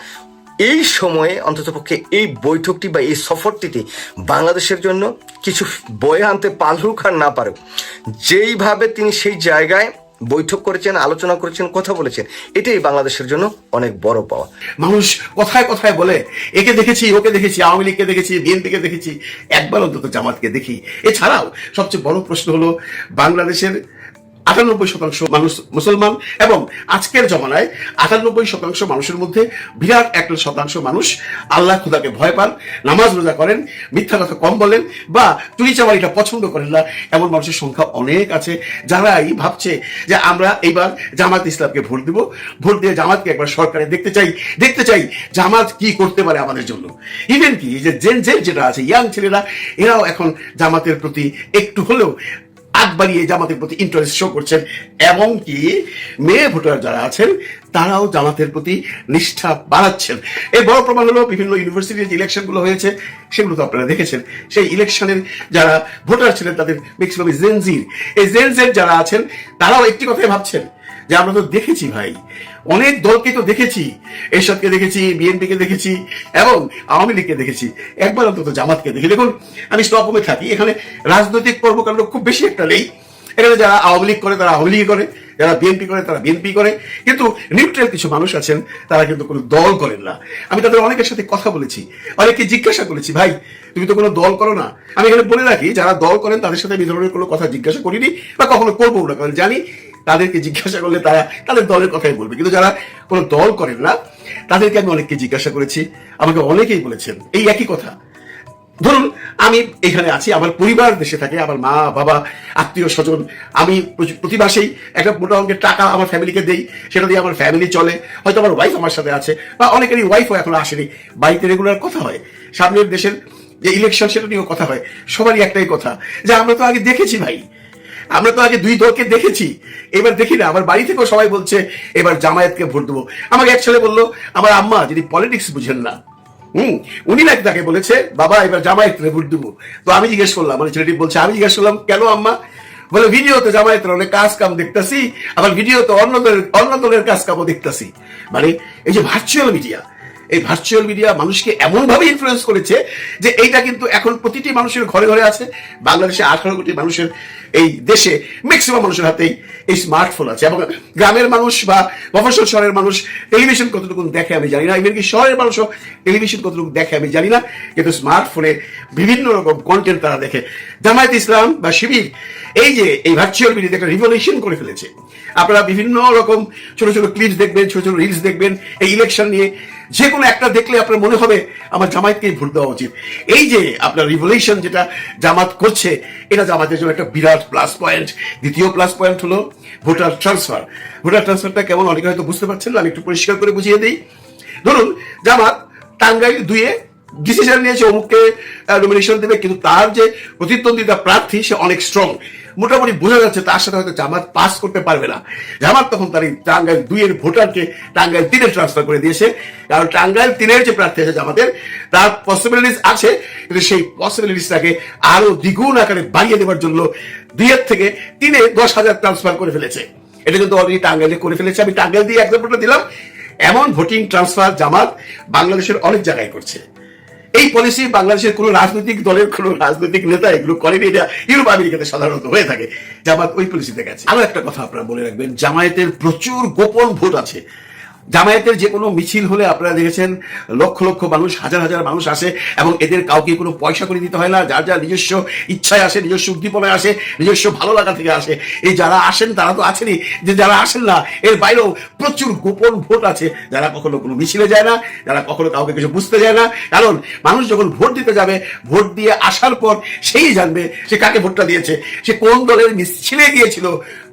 এই সময়ে অন্ততপক্ষে এই বৈঠকটি বা এই সফরটিতে বাংলাদেশের জন্য কিছু বয়ে আনতে পারুক আর না পারুক, যেইভাবে তিনি সেই জায়গায় বৈঠক করেছেন, আলোচনা করেছেন, কথা বলেছেন, এটাই বাংলাদেশের জন্য অনেক বড় পাওয়া। মানুষ কথায় কথায় বলে একে দেখেছি, ওকে দেখেছি, আওয়ামী লীগকে দেখেছি, বিএনপিকে দেখেছি, একবার অন্তত জামাতকে দেখি। এছাড়াও সবচেয়ে বড় প্রশ্ন হলো বাংলাদেশের 98% মানুষ মুসলমান, এবং আজকের জমানায় 98% মানুষের মধ্যে বিরাট 1% মানুষ আল্লাহ খুদাকে ভয় পান, নামাজ রোজা করেন, মিথ্যা কথা কম বলেন বা চুরি চামারিটা পছন্দ করেন না। এমন মানুষের সংখ্যা অনেক আছে যারাই ভাবছে যে আমরা এইবার জামাত ইসলামকে ভোট দিব, ভোট দিয়ে জামাতকে একবার সরকারে দেখতে চাই জামাত কি করতে পারে আমাদের জন্য। ইভেন কি যে জেন যেটা আছে, ইয়াং ছেলেরা, এরাও এখন জামাতের প্রতি একটু হলেও আগ বাড়িয়ে জামাতের প্রতি ইন্টারেস্ট শো করছেন। এবং কি মেয়ে ভোটার যারা আছেন তারাও জামাতের প্রতি নিষ্ঠা বাড়াচ্ছেন। এর বড় প্রমাণ হলো বিভিন্ন ইউনিভার্সিটির যে ইলেকশনগুলো হয়েছে, সেগুলো তো আপনারা দেখেছেন। সেই ইলেকশনের যারা ভোটার ছিলেন তাদের ম্যাক্সিমাম জেনজির, এই জেনজের যারা আছেন তারাও একটি কথাই ভাবছেন যে আমরা তো দেখেছি ভাই, অনেক দলকে তো দেখেছি, এরশাদকে দেখেছি, বিএনপিকে দেখেছি এবং আওয়ামী লীগকে দেখেছি, একবার অন্তত জামাতকে দেখি। দেখুন, আমি স্টকহোমে থাকি, এখানে রাজনৈতিক কর্মকাণ্ড খুব বেশি একটা নেই। এখানে যারা আওয়ামী লীগ করে তারা আওয়ামী লীগ করে, যারা বিএনপি করে তারা বিএনপি করে, কিন্তু নিউট্রাল কিছু মানুষ আছেন তারা কিন্তু কোনো দল করেন না। আমি তাদের অনেকের সাথে কথা বলেছি, অনেককে জিজ্ঞাসা করেছি, ভাই তুমি তো কোনো দল করো না। আমি এখানে বলে রাখি, যারা দল করেন তাদের সাথে এই ধরনের কোনো কথা জিজ্ঞাসা করিনি বা কখনো করবো না, কারণ জানি তাদেরকে জিজ্ঞাসা করলে তারা তাদের দলের কথাই বলবে। কিন্তু যারা কোনো দল করেন না তাদেরকে আমি অনেককে জিজ্ঞাসা করেছি, আমাকে অনেকেই বলেছেন এই একই কথা। ধরুন আমি এখানে আছি, আমার পরিবার দেশে থাকে, আমার মা বাবা আত্মীয় স্বজন, আমি প্রতি মাসেই একটা মোটা অঙ্কের টাকা আমার ফ্যামিলিকে দেই, সেটা দিয়ে আমার ফ্যামিলি চলে। হয়তো আমার ওয়াইফ আমার সাথে আছে, বা অনেকেরই ওয়াইফও এখন আসেনি, বাড়িতে রেগুলার কথা হয়, সামনের দেশের যে ইলেকশন সেটা নিয়েও কথা হয়। সবারই একটাই কথা যে আমরা তো আগে দেখেছি ভাই, আমরা তো আগে দুই দলকে দেখেছি, এবার দেখি না। আমার বাড়ি থেকেও সবাই বলছে এবার জামায়াতকে ভোট দেবো। আমাকে এক ছেলে বললো, আমার আম্মা যিনি পলিটিক্স বুঝেন না, উনি নাকি তাকে বলেছে বাবা এবার জামায়াতকে ভোট দেবো। তো আমি জিজ্ঞেস করলাম, মানে ছেলেটি বলছে, আমি জিজ্ঞেস করলাম কেন আম্মা? বলে ভিডিওতে জামায়াতের অনেক কাজ কাম দেখতেছি, আবার ভিডিওতে অন্য দলের কাজ কামও দেখতেছি। মানে এই যে ভার্চুয়াল মিডিয়া, এই ভার্চুয়াল মিডিয়া মানুষকে এমন ভাবে ইনফ্লুয়েন্স করেছে যে এইটা কিন্তু এখন প্রতিটি মানুষের ঘরে ঘরে আছে। বাংলাদেশে 18 কোটি মানুষের এই দেশে ম্যাক্সিমাম মানুষের হাতেই এই স্মার্টফোন আছে। এবং গ্রামের মানুষ বা মফস্বল শহরের মানুষ টেলিভিশন কতটুকু দেখে আমি জানি না, ইভেন কি শহরের মানুষও টেলিভিশন কতটুকু দেখে আমি জানি না, কিন্তু স্মার্টফোনে বিভিন্ন রকম কন্টেন্ট তারা দেখে। জামায়াত ইসলাম বা শিবির এই যে এই ভার্চুয়াল মিডিয়াতে একটা রিভলিউশন করে ফেলেছে। আপনারা বিভিন্ন রকম ছোট ছোট ক্লিপস দেখবেন, ছোট ছোট রিলস দেখবেন এই ইলেকশন নিয়ে, যে কোনো একটা দেখলে আপনার মনে হবে আমার জামায়াতকেই ভোট দেওয়া উচিত। এই যে আপনার রিভলিউশন যেটা জামাত করছে, এটা জামাতের জন্য একটা বিরাট প্লাস পয়েন্ট। দ্বিতীয় প্লাস পয়েন্ট হলো ভোটার ট্রান্সফার। ভোটার ট্রান্সফারটা কেমন অনেকে হয়তো বুঝতে পারছেন না, আমি একটু পরিষ্কার করে বুঝিয়ে দিই। ধরুন জামাত টাঙ্গাইল 2-এ ডিসিশন নিয়েছে অমুককে নমিনেশন দেবে, কিন্তু তার যে প্রতিদ্বন্দ্বিতা প্রার্থী সে অনেক স্ট্রং। মোটামুটি বোঝা যাচ্ছে তার সাথে হয়তো জামাত পাস করতে পারবে না। জামাত তখন তার এই টাঙ্গাইল 2-এর ভোটারকে টাঙ্গাইল 3-এ ট্রান্সফার করে দিয়েছে, কারণ টাঙ্গাইল 3-এর যে প্রার্থী আছে জামাতের, তার পসিবিলিটিস আছে, কিন্তু সেই পসিবিলিটিসটাকে আরো দ্বিগুণ আকারে বাড়িয়ে দেওয়ার জন্য 2-এর থেকে 3-এ 10,000 ট্রান্সফার করে ফেলেছে। এটা কিন্তু অলরেডি টাঙ্গাইলে করে ফেলেছে। আমি টাঙ্গাইল দিয়ে এক্সাম্পলটা দিলাম। এমন ভোটিং ট্রান্সফার জামাত বাংলাদেশের অনেক জায়গায় করছে। এই পলিসি বাংলাদেশের কোন রাজনৈতিক দলের কোন রাজনৈতিক নেতা এগুলো করেনি। এটা ইউরোপ আমেরিকাতে সাধারণত হয়ে থাকে। জামাত ওই পলিসিতে গেছে। আরো একটা কথা আপনারা মনে রাখবেন, জামায়াতের প্রচুর গোপন ভোট আছে। জামায়াতের যে কোনো মিছিল হলে আপনারা দেখেছেন লক্ষ লক্ষ মানুষ, হাজার হাজার মানুষ আসে, এবং এদের কাউকে কোনো পয়সা করে দিতে হয় না। যার যার নিজস্ব ইচ্ছায় আসে, নিজস্ব উদ্দীপনায় আসে, নিজস্ব ভালো লাগা থেকে আসে। এই যারা আসেন তারা তো আছেনই, যে যারা আসেন না এর বাইরেও প্রচুর গোপন ভোট আছে, যারা কখনো কোনো মিছিলে যায় না, যারা কখনো কাউকে কিছু বুঝতে যায় না। কারণ মানুষ যখন ভোট দিতে যাবে, ভোট দিয়ে আসার পর সেই জানবে সে কাকে ভোটটা দিয়েছে, সে কোন দলের মিছিলে গিয়েছিল,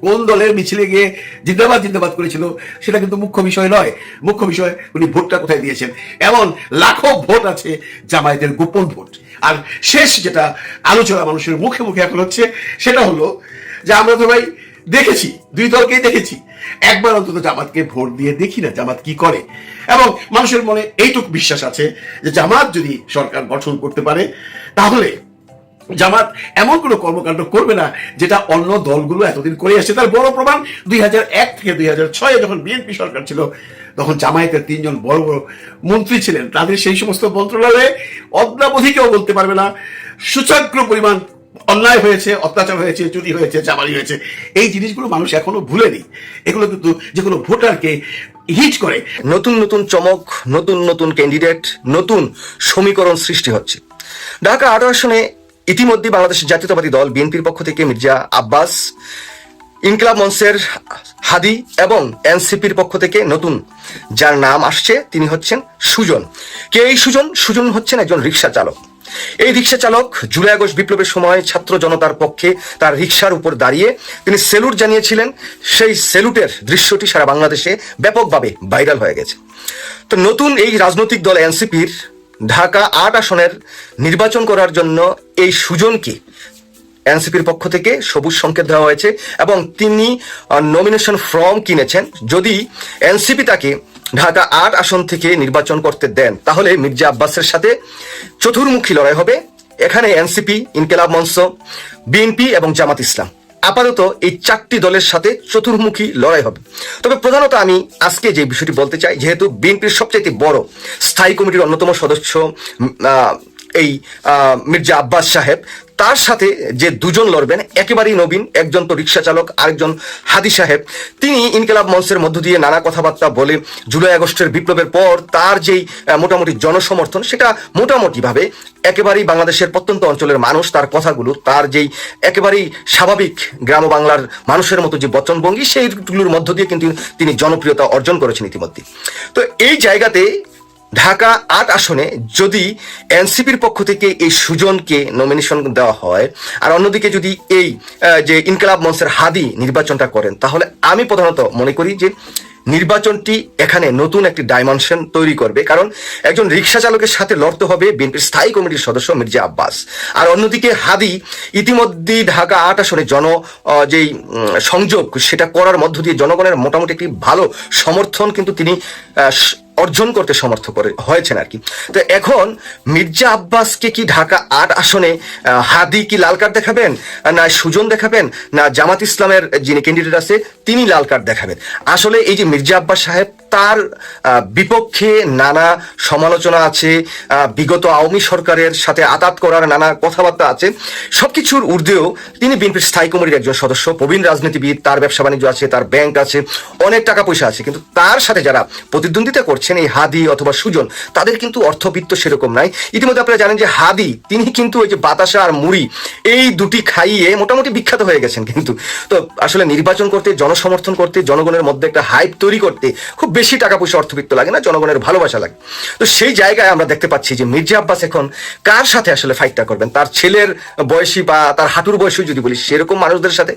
কোন দলের মিছিলে গিয়ে জিন্দাবাদ জিন্দাবাদ করেছিল, সেটা কিন্তু মুখ্য বিষয় নয়। মুখ্য বিষয় উনি ভোটটা কোথায় দিয়েছেন। এমন লাখো ভোট আছে জামায়াতের গোপন ভোট। আর শেষ যেটা আলোচনা মানুষের মুখে মুখে এখন হচ্ছে, সেটা হলো যে আমরা তো ভাই দেখেছি, দুই দলকেই দেখেছি, একবার অন্তত জামাতকে ভোট দিয়ে দেখি না জামাত কি করে। এবং মানুষের মনে এইটুকু বিশ্বাস আছে যে জামাত যদি সরকার গঠন করতে পারে, তাহলে জামাত এমন কোনো কর্মকাণ্ড করবে না যেটা অন্য দলগুলো এতদিন করে আসছে। তার বড় প্রমাণ 2001 থেকে 2006-এ যখন বিএনপি সরকার ছিল, তখন জামায়াতের 3 জন বড় বড় মন্ত্রী ছিলেন। তাদের সেই সমস্ত মন্ত্রণালয়ে অদ্যাবধি কেউ বলতে পারবে না সূচক্র পরিমাণ অন্যায় হয়েছে, অত্যাচার হয়েছে, চুরি হয়েছে, চামারি হয়েছে। এই জিনিসগুলো মানুষ এখনো ভুলেনি। এগুলো কিন্তু যে কোনো ভোটারকে হিট করে। নতুন নতুন চমক, নতুন নতুন ক্যান্ডিডেট, নতুন সমীকরণ সৃষ্টি হচ্ছে। ঢাকা 8 আসনে ইতিমধ্যে বাংলাদেশ জাতীয়তাবাদী দল বিএনপির পক্ষ থেকে মির্জা আব্বাস, ইনকিলাব মঞ্চের হাদি এবং এনসিপির পক্ষ থেকে নতুন যার নাম আসছে তিনি হচ্ছেন সুজন। কে এই সুজন? সুজন হচ্ছেন একজন রিক্সা চালক। এই রিক্সা চালক জুলাই আগস্ট বিপ্লবের সময় ছাত্র জনতার পক্ষে তার রিক্সার উপর দাঁড়িয়ে তিনি সেলুট জানিয়েছিলেন। সেই সেলুটের দৃশ্যটি সারা বাংলাদেশে ব্যাপকভাবে ভাইরাল হয়ে গেছে। তো নতুন এই রাজনৈতিক দল এনসিপির ঢাকা 8 আসনের নির্বাচন করার জন্য এই সুজনকে এনসিপির পক্ষ থেকে সবুজ সংকেত দেওয়া হয়েছে এবং তিনি নমিনেশন ফর্ম কিনেছেন। যদি এনসিপি তাকে ঢাকা 8 আসন থেকে নির্বাচন করতে দেন, তাহলে মির্জা আব্বাসের সাথে চতুর্মুখী লড়াই হবে। এখানে এনসিপি, ইনকিলাব মঞ্চ, বিএনপি এবং জামাত ইসলাম, আপাতত এই 4টি দলের সাথে চতুর্মুখী লড়াই হবে। তবে প্রধানত আমি আজকে যে বিষয়টি বলতে চাই, যেহেতু বিএনপির সবচেয়ে বড় স্থায়ী কমিটির অন্যতম সদস্য এই মির্জা আব্বাস সাহেব, তার সাথে যে দুজন লড়বেন একেবারেই নবীন, একজন তো রিক্সা চালক, আরেকজন হাদি সাহেব। তিনি ইনকিলাব মঞ্চের মধ্য দিয়ে নানা কথাবার্তা বলে জুলাই আগস্টের বিপ্লবের পর তার যেই মোটামুটি জনসমর্থন, সেটা মোটামুটিভাবে একেবারেই বাংলাদেশের প্রত্যন্ত অঞ্চলের মানুষ তার কথাগুলো, তার যেই একেবারেই স্বাভাবিক গ্রাম বাংলার মানুষের মতো যে বচনভঙ্গি, সেইগুলোর মধ্য দিয়ে কিন্তু তিনি জনপ্রিয়তা অর্জন করেছেন ইতিমধ্যে। তো এই জায়গাতে ঢাকা 8 আসনে যদি এনসিপির পক্ষ থেকে এই সুজনকে নমিনেশন দেওয়া হয়, আর অন্যদিকে যদি এই যে ইনকিলাব মঞ্চের হাদি নির্বাচনটা করেন, তাহলে আমি প্রধানত মনে করি যে নির্বাচনটি এখানে নতুন একটি ডাইমেনশন তৈরি করবে। কারণ একজন রিক্সা চালকের সাথে লড়তে হবে বিএনপির স্থায়ী কমিটির সদস্য মির্জা আব্বাস, আর অন্যদিকে হাদি ইতিমধ্যেই ঢাকা 8 আসনে যেই সংযোগ সেটা করার মধ্য দিয়ে জনগণের মোটামুটি একটি ভালো সমর্থন কিন্তু তিনি অর্জন করতে সমর্থ হয়েছেন আর কি। তো এখন মির্জা আব্বাসকে কি ঢাকা 8 আসনে হাদি কি লাল কার্ড দেখাবেন, না সুজন দেখাবেন, না জামাত ইসলামের যিনি ক্যান্ডিডেট আছে তিনি লাল কার্ড দেখাবেন? আসলে এই যে মির্জা আব্বাস সাহেব, তার বিপক্ষে নানা সমালোচনা আছে, বিগত আওয়ামী সরকারের সাথে আতাত করার নানা কথাবার্তা আছে। সবকিছুর ঊর্ধ্বেও তিনি বিএনপির স্থায়ী কমিটির একজন সদস্য, প্রবীণ রাজনীতিবিদ, তার ব্যবসা বাণিজ্য আছে, তার ব্যাংক আছে, অনেক টাকা পয়সা আছে। কিন্তু তার সাথে যারা প্রতিদ্বন্দ্বিতা করছেন এই হাদি অথবা সুজন, তাদের কিন্তু অর্থবিত্ত সেরকম নাই। ইতিমধ্যে আপনারা জানেন যে হাদি তিনি কিন্তু ওই যে বাতাসা আর মুড়ি এই দুটি খাইয়ে মোটামুটি বিখ্যাত হয়ে গেছেন। কিন্তু তো আসলে নির্বাচন করতে, জনসমর্থন করতে, জনগণের মধ্যে একটা হাইপ তৈরি করতে খুব বেশি টাকা পয়সা অর্থবিত্ত লাগে না, জনগণের ভালোবাসা লাগে। তো সেই জায়গায় আমরা দেখতে পাচ্ছি যে মির্জা আব্বাস এখন কার সাথে আসলে ফাইটটা করবেন, তার ছেলের বয়সী বা তার হাঁটুর বয়সী যদি বলি সেরকম মানুষদের সাথে।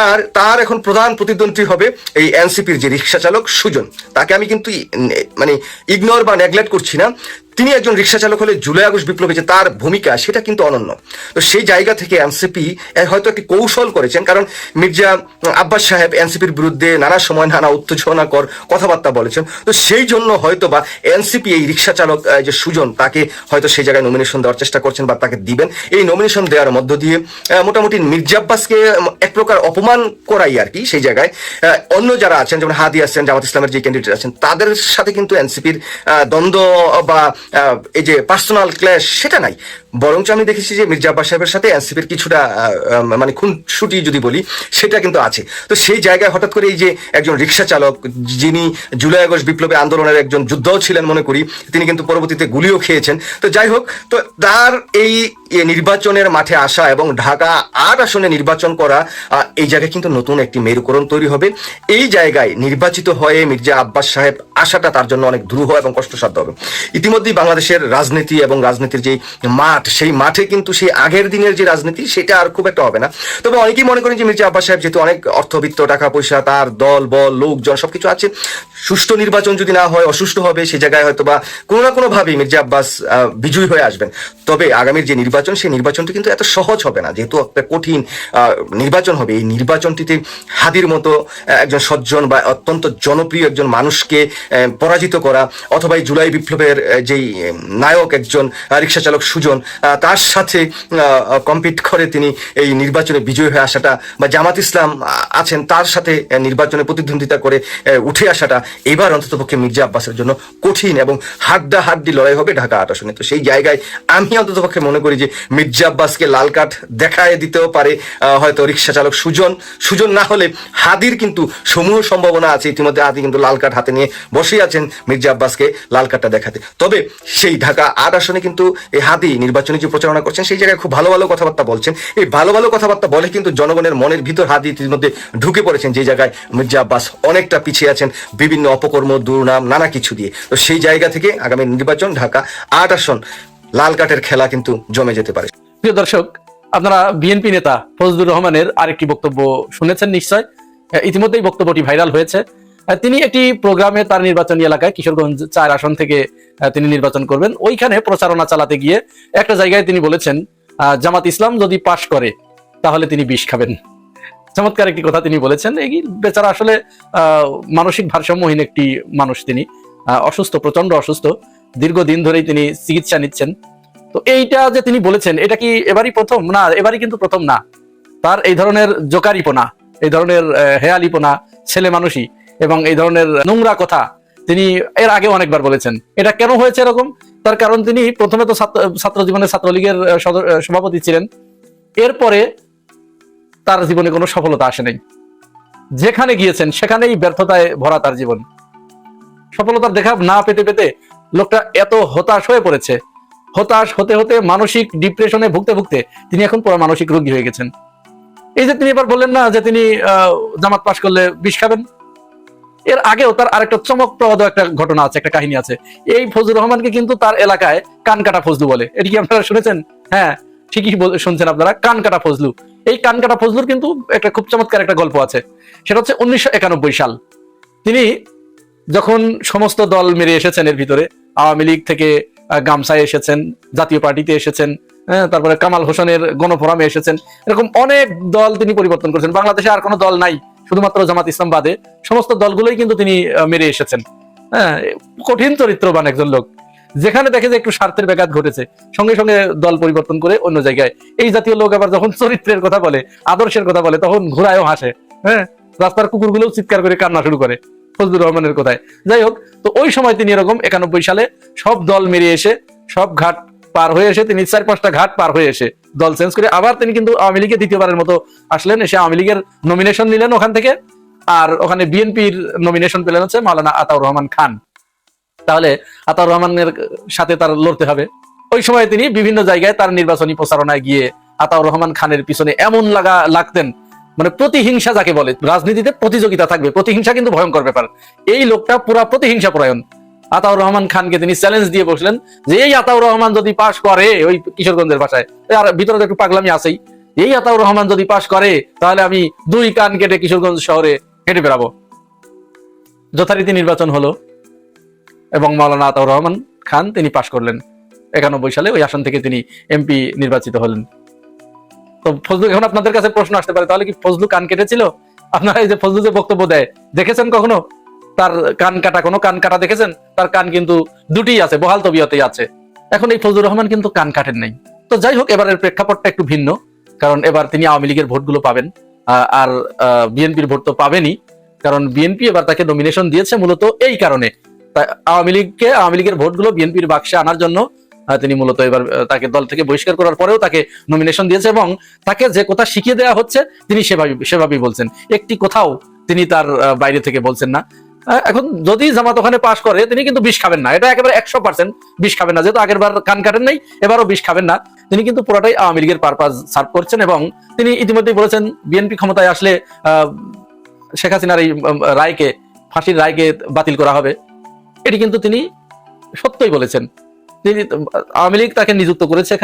আর তার এখন প্রধান প্রতিদ্বন্দ্বী হবে এই এনসিপির যে রিক্সা চালক সুজন। তাকে আমি কিন্তু মানে ইগনোর বা নেগলেক্ট করছি না, তিনি একজন রিক্সা চালক হলে জুলাই আগস্ট বিপ্লবে যে তার ভূমিকা সেটা কিন্তু অনন্য। তো সেই জায়গা থেকে এনসিপি হয়তো একটি কৌশল করেছেন, কারণ মির্জা আব্বাস সাহেব এনসিপির বিরুদ্ধে নানা সময় নানা উত্তেজনাকর কথাবার্তা বলেছেন। তো সেই জন্য হয়তো বা এনসিপি এই রিক্সা চালক যে সুজন তাকে হয়তো সেই জায়গায় নমিনেশন দেওয়ার চেষ্টা করছেন বা তাকে দিবেন। এই নমিনেশন দেওয়ার মধ্য দিয়ে মোটামুটি মির্জা আব্বাসকে এক প্রকার অপমান করাই আর কি। সেই জায়গায় অন্য যারা আছেন যেমন হাদি আছেন, জামাত ইসলামের যে ক্যান্ডিডেট আছেন, তাদের সাথে কিন্তু এনসিপির দ্বন্দ্ব বা এই যে পার্সোনাল ক্ল্যাশ সেটা নাই, বরঞ্চ আমি দেখেছি যে মির্জা আব্বাস সাহেবের সাথে এনসিপির কিছুটা মানে খুনসুটি যদি বলি সেটা কিন্তু আছে। তো সেই জায়গায় হঠাৎ করে এই যে একজন রিক্সা চালক যিনি জুলাই আগস্ট বিপ্লবী আন্দোলনের একজন যোদ্ধাও ছিলেন মনে করি, তিনি কিন্তু পরবর্তীতে গুলিও খেয়েছেন। তো যাই হোক, তো তার এই নির্বাচনের মাঠে আসা এবং ঢাকা ৮ আসনে নির্বাচন করা, এই জায়গায় কিন্তু নতুন একটি মেরুকরণ তৈরি হবে। এই জায়গায় নির্বাচিত হয়ে মির্জা আব্বাস সাহেব আসাটা তার জন্য অনেক দুরূহ এবং কষ্টসাধ্য হবে। ইতিমধ্যেই বাংলাদেশের রাজনীতি এবং রাজনীতির যে মাঠ, সেই মাঠে কিন্তু সেই আগের দিনের যে রাজনীতি সেটা আর খুব একটা হবে না। তবে অনেকেই মনে করেন যে মির্জা আব্বাস সাহেব যেহেতু অনেক অর্থবিত্ত, টাকা পয়সা, তার দল বল লোকজন সবকিছু আছে, সুষ্ঠু নির্বাচন যদি না হয় অসুষ্ঠু হবে, সেই জায়গায় হয়তো বা কোনো না কোনো ভাবে মির্জা আব্বাস বিজয়ী হয়ে আসবেন। তবে আগামীর যে নির্বাচন, সেই নির্বাচনটি কিন্তু এত সহজ হবে না, যেহেতু একটা কঠিন নির্বাচন হবে। এই নির্বাচনটিতে হাদির মতো একজন সজ্জন বা অত্যন্ত জনপ্রিয় একজন মানুষকে পরাজিত করা, অথবা এই জুলাই বিপ্লবের যেই নায়ক একজন রিক্সা চালক সুজন, তার সাথে কম্পিট করে তিনি এই নির্বাচনে বিজয়ী হয়ে আসাটা, বা জামাত ইসলাম আছেন তার সাথে নির্বাচনে প্রতিদ্বন্দ্বিতা করে উঠে আসাটা এবার অন্ততপক্ষে মির্জা আব্বাসের জন্য কঠিন এবং হাড্ডাহাড্ডি লড়াই হবে ঢাকা ৮ আসনে। তো সেই জায়গায় আমি অন্ততপক্ষে মনে করি যে মির্জা আব্বাসকে লাল কার্ড দেখায় দিতেও পারে হয়তো রিক্সা চালক সুজন না হলে হাদির কিন্তু সমূহ সম্ভাবনা আছে। ইতিমধ্যে হাদি কিন্তু লাল কার্ড হাতে নিয়ে বসে আছেন মির্জা আব্বাসকে লাল কার্ডটা দেখাতে। তবে সেই ঢাকা ৮ আসনে কিন্তু এই হাদি নির্বাচনী যে প্রচারণা করছেন সেই জায়গায় খুব ভালো ভালো কথাবার্তা বলছেন। এই ভালো ভালো কথাবার্তা বলে কিন্তু জনগণের মনের ভিতর হাদি ইতিমধ্যে ঢুকে পড়েছেন, যে জায়গায় মির্জা আব্বাস অনেকটা পিছিয়ে আছেন বিভিন্ন অপকর্ম, দুর্নাম, নানা কিছু দিয়ে। তো সেই জায়গা থেকে আগামী নির্বাচন ঢাকা ৮ আসন লাল কার্ডের খেলা কিন্তু জমে যেতে পারে। প্রিয় দর্শক, আপনারা বিএনপি নেতা ফজলুর রহমানের আরেকটি বক্তব্য শুনেছেন নিশ্চয়। ইতিমধ্যেই বক্তব্যটি ভাইরাল হয়েছে। তিনি একটি প্রোগ্রামে তার নির্বাচনী এলাকায় কিশোরগঞ্জ ৪ আসন থেকে তিনি নির্বাচন করবেন, ওইখানে প্রচারণা চালাতে গিয়ে একটা জায়গায় তিনি বলেছেন জামাত ইসলাম যদি পাশ করে তাহলে তিনি বিষ খাবেন। চমৎকার একটি কথা তিনি বলেছেন। এই বেচারা আসলে মানসিক ভারসাম্যহীন একটি মানুষ। তিনি অসুস্থ, প্রচন্ড অসুস্থ, দীর্ঘদিন ধরেই তিনি চিকিৎসা নিচ্ছেন। তো এইটা যে তিনি বলেছেন, এটা কি এবারই প্রথম? না, এবারই কিন্তু প্রথম না। তার এই ধরনের জোকারিপনা, এই ধরনের হেয়ালিপনা, ছেলে মানুষই এবং এই ধরনের নোংরা কথা তিনি এর আগে অনেকবার বলেছেন। এটা কেন হয়েছে এরকম? তার কারণ তিনি প্রথমে তো ছাত্র জীবনে ছাত্রলীগের সভাপতি ছিলেন, এরপরে তার জীবনে কোনো সফলতা আসে নাই। যেখানে গিয়েছেন সেখানেই ব্যর্থতায় ভরা তার জীবন। সফলতার দেখা না পেতে পেতে লোকটা এত হতাশ হয়ে পড়েছে। হতাশ হতে হতে মানসিক ডিপ্রেশনে ভুগতে ভুগতে তিনি এখন পুরো মানসিক রোগী হয়ে গেছেন। এই যে তিনি এবার বললেন না যে তিনি জামাত পাশ করলে বিষ খাবেন, এর আগেও তার আরেকটা চমকপ্রদ একটা ঘটনা আছে, একটা কাহিনী আছে। এই ফজলুর রহমানকে কিন্তু তার এলাকায় কানকাটা ফজলু বলে। এটি কি আপনারা শুনেছেন? হ্যাঁ, ঠিকই শুনছেন আপনারা, কানকাটা ফজলু। এই কানকাটা ফজলুর কিন্তু একটা খুব চমৎকার একটা গল্প আছে। সেটা হচ্ছে 1991 সাল। তিনি যখন সমস্ত দল মেরে এসেছেন, এর ভিতরে আওয়ামী লীগ থেকে গামছায় এসেছেন, জাতীয় পার্টিতে এসেছেন, তারপরে কামাল হোসেনের গণফোরামে এসেছেন, এরকম অনেক দল তিনি পরিবর্তন করেছেন। বাংলাদেশে আর কোনো দল নাই, শুধুমাত্র জামাত ইসলাম বাদে সমস্ত দলগুলোই কিন্তু তিনি মেরে এসেছেন। হ্যাঁ, কঠিন চরিত্রবান একজন লোক। যেখানে দেখে যে একটু স্বার্থের ব্যাঘাত ঘটেছে, সঙ্গে সঙ্গে দল পরিবর্তন করে অন্য জায়গায়। এই জাতীয় লোক আবার যখন চরিত্রের কথা বলে, আদর্শের কথা বলে, তখন ঘোরায়ও হাসে। হ্যাঁ, রাস্তার কুকুরগুলোও চিৎকার করে কান্না শুরু করে ফজলুর রহমানের কথায়। যাই হোক, তো ওই সময় তিনি এরকম 91 সালে সব দল মেরে এসে, সব ঘাট পার হয়ে এসে, তিনি 4-5টা ঘাট পার হয়ে এসে দল চেঞ্জ করে আবার তিনি কিন্তু আওয়ামী লীগে দ্বিতীয়বারের মতো আসলেন। এসে আওয়ামী লীগের নমিনেশন নিলেন ওখান থেকে, আর ওখানে বিএনপির নমিনেশন পেলেন হচ্ছে মাওলানা আতাউর রহমান খান। তাহলে আতাউর রহমানের সাথে তার লড়তে হবে। ওই সময় তিনি বিভিন্ন জায়গায় তার নির্বাচনী প্রচারণায় গিয়ে আতাউর রহমান খানের পিছনে এমন লাগতেন, মানে প্রতিহিংসা যাকে বলে। রাজনীতিতে প্রতিযোগিতা থাকবে, প্রতিহিংসা কিন্তু ভয়ঙ্কর ব্যাপার। এই লোকটা পুরা প্রতিহিংসা পরায়ণ। আতাউর রহমান খানকে তিনি চ্যালেঞ্জ দিয়ে বসলেন যে এই আতাউর রহমান যদি পাশ করে, ওই কিশোরগঞ্জের ভাষায়, আর ভিতরে একটু পাগলামি আছেই, এই আতাউর রহমান যদি পাশ করে তাহলে আমি 2 কান কেটে কিশোরগঞ্জ শহরে হেঁটে বেড়াবো। যথারীতি নির্বাচন হলো এবং মাওলানা আতাউর রহমান খান তিনি পাশ করলেন 91 সালে, ওই আসন থেকে তিনি এমপি নির্বাচিত হলেন। তো ফজলু, এখন আপনাদের কাছে প্রশ্ন আসতে পারে, তাহলে কি ফজলু কান কেটেছিল? আপনারা এই যে ফজলু যে বক্তব্য দেয়, দেখেছেন কখনো তার কান কাটা? কোনো কান কাটা দেখেছেন? তার কান কিন্তু দুটিই আছে, বহাল তবিয়তেই আছে। এখন এই ফজলুর রহমান কিন্তু কান কাটেন নাই। তো যাই হোক, এবারের প্রেক্ষাপটটা একটু ভিন্ন, কারণ এবার তিনি আওয়ামী লীগের ভোটগুলো পাবেন, আর বিএনপির ভোট তো পাবেনই, কারণ বিএনপি এবার তাকে নমিনেশন দিয়েছে মূলত এই কারণে। আওয়ামী লীগের ভোটগুলো বিএনপির বাক্সে আনার জন্য তিনি মূলত এবার তাকে দল থেকে বহিষ্কার করার পরেও তাকে নমিনেশন দিয়েছে, এবং তাকে যে কথা শিখিয়ে দেওয়া হচ্ছে তিনি সেভাবেই বলছেন। একটি কোথাও তিনি তার বাইরে থেকে বলছেন না। এখন যদি জামাত ওখানে পাশ করে, তিনি কিন্তু বিষ খাবেন না, এটা একেবারে 100% বিষ খাবেন না। যেহেতু আগের বার কান কাটেন নাই, এবারও বিষ খাবেন না। তিনি কিন্তু পুরোটাই আওয়ামী লীগের পারপাস সার্ভ করছেন, এবং তিনি ইতিমধ্যেই বলেছেন বিএনপি ক্ষমতায় আসলে শেখ হাসিনার এই রায়কে, ফাঁসির রায়কে বাতিল করা হবে। এটি কিন্তু তিনি সত্যই বলেছেন। তিনি আওয়ামী লীগ তাকে নিযুক্ত করেছে এখানে।